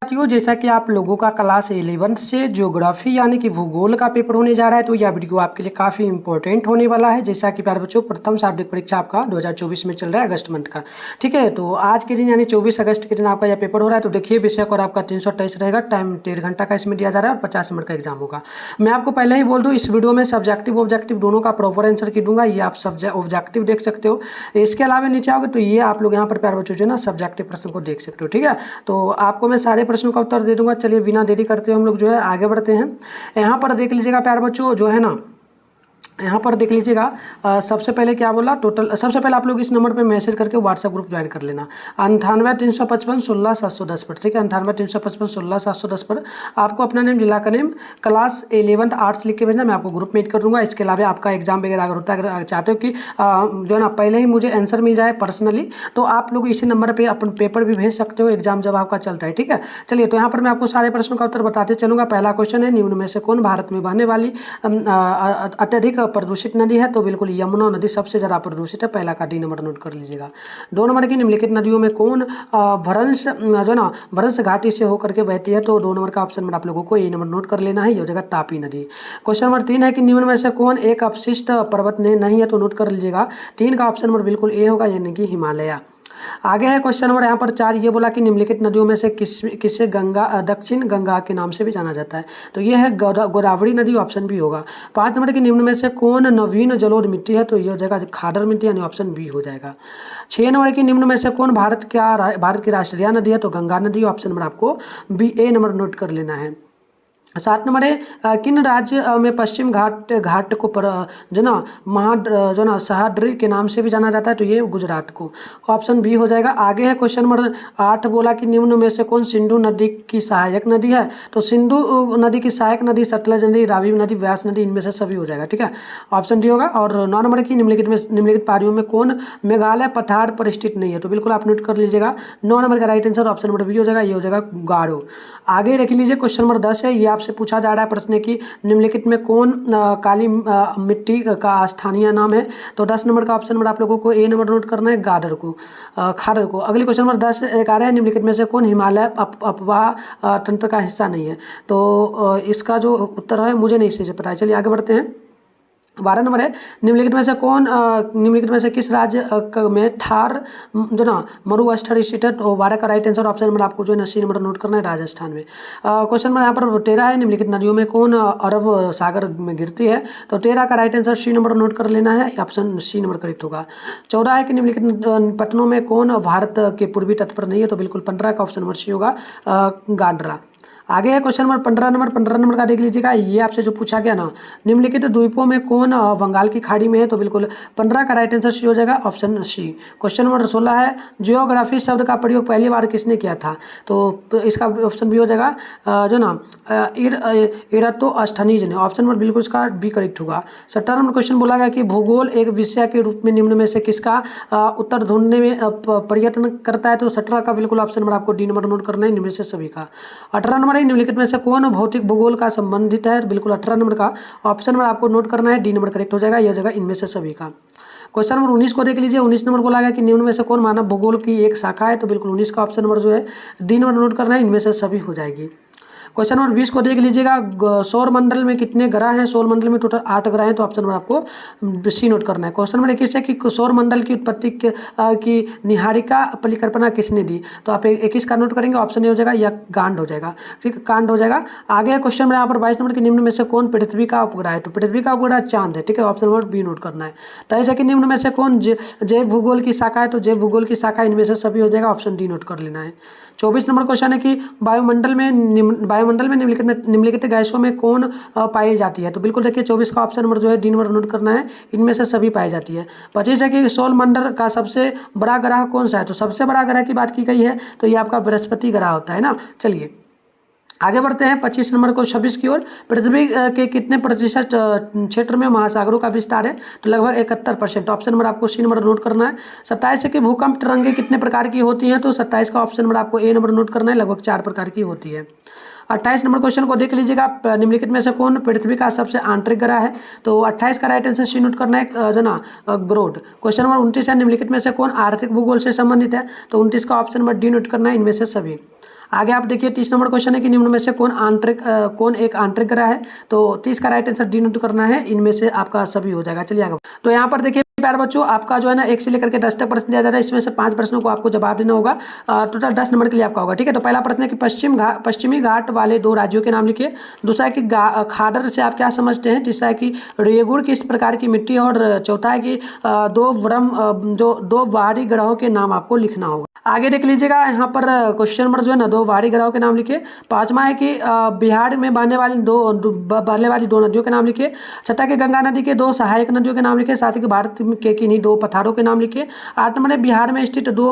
साथियों, जैसा कि आप लोगों का क्लास 11 से ज्योग्राफी यानी कि भूगोल का पेपर होने जा रहा है, तो यह वीडियो आपके लिए काफ़ी इंपॉर्टेंट होने वाला है। जैसा कि प्यारे बच्चों, प्रथम शाब्दिक परीक्षा आपका 2024 में चल रहा है अगस्त मंथ का। ठीक है, तो आज के दिन यानी 24 अगस्त के दिन आपका यह पेपर हो रहा है। तो देखिए, विषय और आपका 328 रहेगा। टाइम 1.5 घंटा का इसमें दिया जा रहा है और 50 मिनट का एग्जाम होगा। मैं आपको पहले ही बोल दूँ, इस वीडियो में सब्जेक्टिव ऑब्जेक्टिव दोनों का प्रॉपर आंसर की दूंगा। ये आप ऑब्जेक्टिव देख सकते हो। इसके अलावा नीचे आओगे तो ये आप लोग यहाँ पर प्यारे बच्चों जो है ना सब्जेक्टिव प्रश्न को देख सकते हो। ठीक है, तो आपको मैं सारे प्रश्नों का उत्तर दे दूंगा। चलिए बिना देरी करते हुए हम लोग जो है आगे बढ़ते हैं। यहाँ पर देख लीजिएगा प्यारे बच्चों जो है ना, यहाँ पर देख लीजिएगा सबसे पहले क्या बोला टोटल। सबसे पहले आप लोग इस नंबर पे मैसेज करके व्हाट्सएप ग्रुप ज्वाइन कर लेना 98-355-16-710 पर। ठीक है, 98-355-16-710 पर आपको अपना नेम, जिला का नेम, क्लास 11th आर्ट्स लिख के भेजना। मैं आपको ग्रुप में ऐड कर दूंगा। इसके अलावा आपका एग्जाम वगैरह अगर होता है, अगर चाहते हो कि जो है ना पहले ही मुझे आंसर मिल जाए पर्सनली, तो आप लोग इसी नंबर पर अपन पेपर भी भेज सकते हो एग्जाम जब आपका चलता है। ठीक है, चलिए तो यहाँ पर मैं आपको सारे प्रश्नों का उत्तर बताते चलूँगा। पहला क्वेश्चन है, निम्न में से कौन भारत में बहने वाली अत्यधिक प्रदूषित नदी है? तो बिल्कुल यमुना नदी सबसे ज़्यादा प्रदूषित है। पहला का डी नंबर नोट कर लीजिएगा। 2 नंबर की, निम्नलिखित नदियों में कौन भ्रंश जो ना भ्रंश घाटी से होकर के बहती है? तो 2 नंबर का ऑप्शन में आप लोगों को ए नंबर नोट कर लेना है, ये हो जाएगा तापी नदी। क्वेश्चन नंबर 3 है कि निम्न में से कौन एक अपशिष्ट पर्वत नहीं है? तो नोट कर लीजिएगा 3 का ऑप्शन नंबर बिल्कुल ए होगा, यानी कि हिमालय। आगे है क्वेश्चन नंबर यहाँ पर 4, ये बोला कि निम्नलिखित नदियों में से किसे गंगा दक्षिण गंगा के नाम से भी जाना जाता है? तो ये है गोदावरी नदी, ऑप्शन बी होगा। 5 नंबर के, निम्न में से कौन नवीन जलोढ़ मिट्टी है? तो ये हो जाएगा खादर मिट्टी, यानी ऑप्शन बी हो जाएगा। 6 नंबर की, निम्न में से कौन भारत की राष्ट्रीय नदी है? तो गंगा नदी, ऑप्शन नंबर आपको बी ए नंबर नोट कर लेना है। 7 नंबर है, किन राज्य में पश्चिम घाट को जो ना जो ना सह्याद्री के नाम से भी जाना जाता है? तो ये गुजरात को, ऑप्शन बी हो जाएगा। आगे है क्वेश्चन नंबर 8, बोला कि निम्न में से कौन सिंधु नदी की सहायक नदी है? तो सिंधु नदी की सहायक नदी सतलज नदी, रावी नदी, व्यास नदी, इनमें से सभी हो जाएगा। ठीक है, ऑप्शन डी होगा। और 9 नंबर की, निम्नलिखित पारियों में कौन मेघालय पठार पर स्थित नहीं है? तो बिल्कुल आप नोट कर लीजिएगा। 9 नंबर का right answer option number B हो जाएगा, ये हो जाएगा गारो। आगे रख लीजिए क्वेश्चन नंबर 10 है, ये आपसे पूछा जा रहा है प्रश्न की निम्नलिखित में कौन काली मिट्टी का स्थानीय नाम है? तो 10 नंबर का ऑप्शन नंबर आप लोगों को ए नंबर नोट करना है, गादर को, खादर को। अगले क्वेश्चन नंबर 10-11 है, निम्नलिखित में से कौन हिमालय अपवाह तंत्र का हिस्सा नहीं है? तो इसका जो उत्तर है मुझे नहीं सही से पता है। चलिए आगे बढ़ते हैं। 12 नंबर है, निम्नलिखित में से किस राज्य में थार जो ना मरुस्थल स्थित है? तो 12 का राइट आंसर ऑप्शन नंबर आपको जो है ना सी नंबर नोट करना है, राजस्थान में। क्वेश्चन नंबर यहाँ पर 13 है, निम्नलिखित नदियों में कौन अरब सागर में गिरती है? तो 13 का right answer C number note कर लेना है, ऑप्शन सी नंबर करेक्ट होगा। 14 है कि निम्नलिखित पटनों में कौन भारत के पूर्वी तट पर नहीं है? तो बिल्कुल 15 का ऑप्शन नंबर सी होगा, गांडरा। आगे है क्वेश्चन नंबर 15 नंबर का देख लीजिएगा। ये आपसे जो पूछा गया ना, निम्नलिखित द्वीपों में कौन बंगाल की खाड़ी में है? तो बिल्कुल 15 का राइट आंसर सी हो जाएगा, ऑप्शन सी। क्वेश्चन नंबर 16 है, जियोग्राफी शब्द का प्रयोग पहली बार किसने किया था? तो इसका ऑप्शन बी हो जाएगा जो ना इरातोस्थनीज ने, ऑप्शन नंबर बिल्कुल इसका बी करेक्ट होगा। 17 नंबर क्वेश्चन बोला गया कि भूगोल एक विषय के रूप में निम्न में से किसका उत्तर ढूंढने में प्रयत्न करता है? तो 17 का बिल्कुल ऑप्शन नंबर आपको डी नंबर नोट करना है, इनमें से सभी का। 18 नंबर निम्नलिखित में से कौन भौतिक भूगोल का संबंधित है? बिल्कुल 18 नंबर का ऑप्शन नंबर आपको नोट करना है, डी नंबर करेक्ट हो जाएगा, यह हो जाएगा इनमें से सभी का। क्वेश्चन नंबर 19 को देख लीजिए। 19 नंबर बोला गया कि निम्न में से कौन मानव भूगोल की एक शाखा है? तो बिल्कुल 19 का ऑप्शन नंबर जो है डी नंबर नोट करना है, इनमें से सभी हो जाएगी। क्वेश्चन नंबर 20 को देख लीजिएगा। सौर मंडल में कितने ग्रह हैं? सौर मंडल में टोटल 8 ग्रह हैं, तो ऑप्शन नंबर आपको सी नोट करना है। क्वेश्चन नंबर 21 है कि सौर मंडल की उत्पत्ति की निहारिका परिकल्पना किसने दी? तो आप 21 का नोट करेंगे, ऑप्शन ए हो जाएगा या कांड हो जाएगा। ठीक है, कांड हो जाएगा। आगे क्वेश्चन नंबर यहाँ पर 22 नंबर के, निम्न में से कौन पृथ्वी का उपग्रह है? तो पृथ्वी का उपग्रह चांद है। ठीक है, ऑप्शन नंबर बी नोट करना है। तो ऐसा कि निम्न में से कौन जैव भूगोल की शाखा है? तो जैव भूगोल की शाखा इनमें से सभी हो जाएगा, ऑप्शन डी नोट कर लेना है। 24 नंबर क्वेश्चन है कि वायुमंडल में निम्नलिखित गैसों में कौन पाई जाती है? तो बिल्कुल देखिए 24 का ऑप्शन नंबर जो है डी नंबर नोट करना है, इनमें से सभी पाई जाती है। 25 है कि सौर मंडल का सबसे बड़ा ग्रह कौन सा है? तो सबसे बड़ा ग्रह की बात की गई है, तो ये आपका बृहस्पति ग्रह होता है ना। चलिए आगे बढ़ते हैं 25 नंबर को 26 की ओर। पृथ्वी के कितने प्रतिशत क्षेत्र में महासागरों का विस्तार है? तो लगभग 71%, ऑप्शन नंबर आपको सी नंबर नोट करना है। 27 है कि भूकंप तरंगे कितने प्रकार की होती हैं? तो 27 का ऑप्शन नंबर आपको ए नंबर नोट करना है, लगभग 4 प्रकार की होती है। 28 नंबर क्वेश्चन को देख लीजिएगा। निम्नलिखित में से कौन पृथ्वी का सबसे आंतरिक ग्रह है? तो 28 का राइट आंसर सी नोट करना है, जो ना ग्रोड। क्वेश्चन नंबर 29 है, निम्नलिखित में से कौन आर्थिक भूगोल से संबंधित है? तो 29 का ऑप्शन नंबर डी नोट करना है, इनमें से सभी। आगे आप देखिए 30 नंबर क्वेश्चन है कि निम्न में से कौन एक आंतरिक ग्रह है। तो 30 का राइट आंसर डी नोट करना है, इनमें से आपका सभी हो जाएगा। चलिए आगे। तो यहाँ पर देखिए प्यारे बच्चों, आपका जो है ना 1 से लेकर के 10 तक प्रश्न दिया जा रहा है, इसमें से 5 प्रश्नों को आपको जवाब देना होगा। टोटल 10 नंबर के लिए आपका होगा, ठीक है। तो पहला प्रश्न है कि पश्चिमी घाट वाले 2 राज्यों के नाम लिखिए। दूसरा है कि खादर से आप क्या समझते हैं। तीसरा है कि रेगुड़ किस प्रकार की मिट्टी है। और चौथा है कि दो बाहरी ग्रहों के नाम आपको लिखना होगा। आगे देख लीजिएगा, यहाँ पर क्वेश्चन नंबर जो है ना 2 बाहरी ग्रहों के नाम लिखिए। 5वां है कि बिहार में बहने वाली दो नदियों के नाम लिखिए। छठा के गंगा नदी के 2 सहायक नदियों के नाम लिखिए। साथ ही भारत के किन्हीं 2 पठारों के नाम लिखिए। 8 नंबर है बिहार में स्थित 2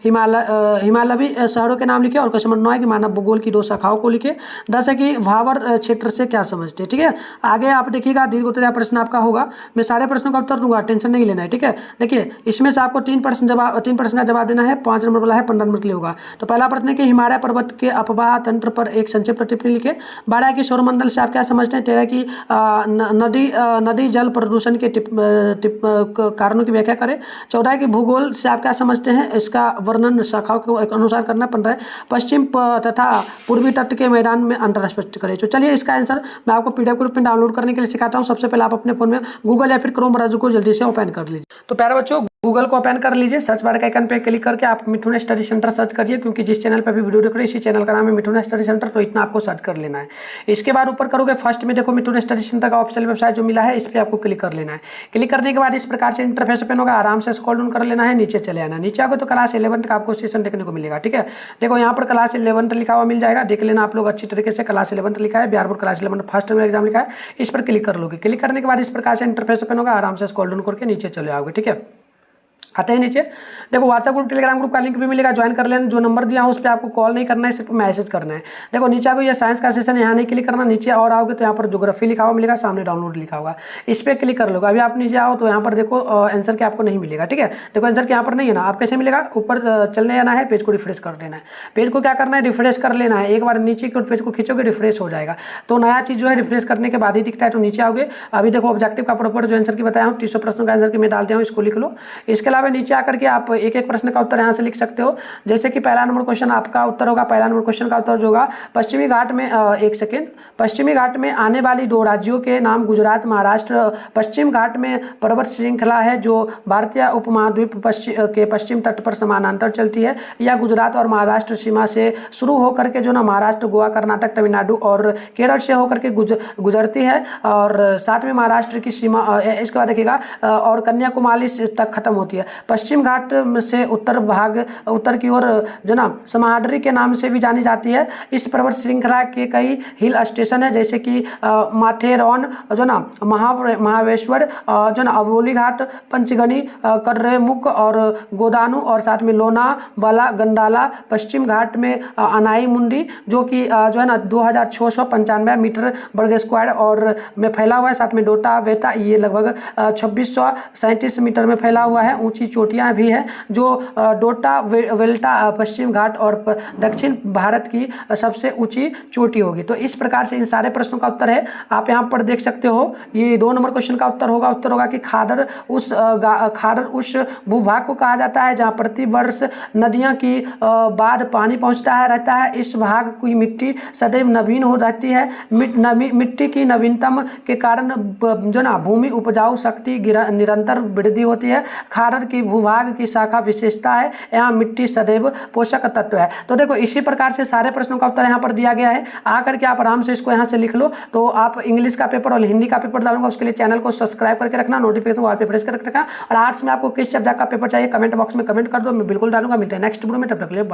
हिमालवी शहरों के नाम लिखिए। और क्वेश्चन नंबर 9 है कि मानव भूगोल की 2 शाखाओं को लिखिए। 10 है कि भावर क्षेत्र से क्या समझते हैं, ठीक है। आगे आप देखिएगा दीर्घ उत्तरीय प्रश्न आपका होगा। मैं सारे प्रश्नों का उत्तर दूंगा, टेंशन नहीं लेना है, ठीक है। देखिए इसमें से आपको 3 प्रश्न का जवाब देना है। 5 नंबर वाला है 15 नंबर के लिए होगा। तो पहला प्रश्न है कि हिमालय पर्वत के अपवाह तंत्र पर एक संक्षिप्त टिप्पणी लिखे। 12 की सौरमंडल से आप क्या समझते हैं। 13 की नदी जल प्रदूषण के कारणों की व्याख्या करें। 14 की भूगोल से आप क्या समझते हैं, इसका वर्णन शाखाओं के अनुसार करना। 15 पश्चिम तथा पूर्वी तट के मैदान में अंतर स्पष्ट करें। तो चलिए इसका आंसर मैं आपको पीडीएफ ग्रुप में डाउनलोड करने के लिए सिखाता हूँ। सबसे पहले आप अपने फोन में गूगल या फिर क्रोम ब्राउज़र को जल्दी से ओपन कर लीजिए। तो प्यारे बच्चों, गूगल को ओपन कर लीजिए। सर्च बार के आइकन पे क्लिक करके आप मिठुन स्टडी सेंटर सर्च करिए, क्योंकि जिस चैनल पे भी वीडियो देख रहे हैं इसी चैनल का नाम है मिठुन स्टडी सेंटर। तो इतना आपको सर्च कर लेना है। इसके बाद ऊपर करोगे फर्स्ट में देखो मिठुन स्टडी सेंटर का ऑफिशियल वेबसाइट जो मिला है, इस पर आपको क्लिक कर लेना है। क्लिक करने के बाद इस प्रकार से इंटरफेस ओपन होगा। आराम से स्क्रॉल डाउन कर लेना है, नीचे चले आना। नीचे आओगे तो क्लास 11 का आपको सेशन देखने को मिलेगा, ठीक है। देखो यहाँ पर क्लास 11 लिखा हुआ मिल जाएगा, देख लेना आप लोग अच्छी तरीके से। क्लास 11 लिखा है, Bihar board class 11 first term exam लिखा है, इस पर क्लिक कर लोगे। क्लिक करने के बाद इस प्रकार से इंटरफेस ओपन होगा। आराम से स्क्रॉल डाउन करके नीचे चले आओगे, ठीक है। आते हैं नीचे, देखो व्हाट्सएप ग्रुप टेलीग्राम ग्रुप का लिंक भी मिलेगा, ज्वाइन कर लेना। जो नंबर दिया हूँ उस पर आपको कॉल नहीं करना है, सिर्फ मैसेज करना है। देखो नीचे आओगे, ये साइंस का सेशन यहाँ नहीं क्लिक करना। नीचे और आओगे तो यहाँ पर ज्योग्राफी लिखा हुआ मिलेगा, सामने डाउनलोड लिखा होगा, इस पर क्लिक कर लोगे। अभी आप नीचे आओ तो यहाँ पर देखो आंसर के आपको नहीं मिलेगा, ठीक है। देखो आंसर के यहाँ पर नहीं है ना, आप कैसे मिलेगा, ऊपर चलने आना है, पेज को रिफ्रेश कर देना है। पेज को क्या करना है, रिफ्रेश कर लेना है। एक बार नीचे की पेज को खींचोगे रिफ्रेश हो जाएगा। तो नया चीज़ जो है रिफ्रेश करने के बाद ही दिखता है। तो नीचे आओगे, अभी देखो ऑब्जेक्टिव का प्रॉपर जो आंसर की बताया हूँ 300 प्रश्नों का आंसर की मैं डालते हूँ, इसको लिख लो। इसके अलावा नीचे आकर के आप एक एक प्रश्न का उत्तर यहाँ से लिख सकते हो। जैसे कि पहला नंबर क्वेश्चन आपका उत्तर होगा, पहला नंबर क्वेश्चन का उत्तर जो होगा पश्चिमी घाट में एक सेकेंड, पश्चिमी घाट में आने वाली 2 राज्यों के नाम गुजरात महाराष्ट्र। पश्चिम घाट में पर्वत श्रृंखला है जो भारतीय उपमहाद्वीप के पश्चिम तट पर समानांतर चलती है। या गुजरात और महाराष्ट्र सीमा से शुरू होकर के जो ना महाराष्ट्र, गोवा, कर्नाटक, तमिलनाडु और केरल से होकर के गुजरती है। और साथ में महाराष्ट्र की सीमा, इसके बाद देखिएगा, और कन्याकुमारी तक खत्म होती है। पश्चिम घाट से उत्तर की ओर जो ना समाहाद्री के नाम से भी जानी जाती है। इस पर्वत श्रृंखला के कई हिल स्टेशन है, जैसे कि माथेरॉन, जो ना महाबलेश्वर, जो ना अबोली घाट, पंचगनी, कर्रेमुख और गोदानु, और साथ में लोनावाला, गंडाला। पश्चिम घाट में अनाई मुंडी, जो कि जो है ना 2695 मीटर वर्ग स्क्वायर और में फैला हुआ है। साथ में डोटा वेता, ये लगभग 2637 मीटर में फैला हुआ है। ऊंची चोटियां भी है, जो डोटा वेल्टा पश्चिम घाट और दक्षिण भारत की सबसे ऊंची चोटी होगी। तो इस प्रकार से इन सारे प्रश्नों का उत्तर है, आप यहाँ पर देख सकते हो। ये 2 नंबर क्वेश्चन का उत्तर होगा कि खादर उस भूभाग को कहा जाता है जहाँ प्रति वर्ष नदियाँ की बाढ़ पानी पहुँचता रहता है। इस भाग की मिट्टी सदैव नवीन हो रहती है। मिट्टी की नवीनतम के कारण जो ना भूमि उपजाऊ शक्ति निरंतर वृद्धि होती है। खादर की भूभाग की शाखा विशेषता है, यहाँ मिट्टी सदैव पोषक तत्व है। तो देखो इसी प्रकार से सारे प्रश्नों का उत्तर यहाँ पर दिया गया है। आकर के आप आराम से इसको यहाँ से लिख लो। तो आप इंग्लिश का पेपर और हिंदी का पेपर डालूंगा, उसके लिए चैनल को सब्सक्राइब करके रखना, नोटिफिकेशन वाल पे प्रेस करके रखना। और आर्ट्स में आपको किस सब्जेक्ट का पेपर चाहिए कमेंट बॉक्स में कमेंट कर दो, मैं बिल्कुल डालूंगा। मिलते हैं नेक्स्ट वीडियो में, तब तक के लिए बाय।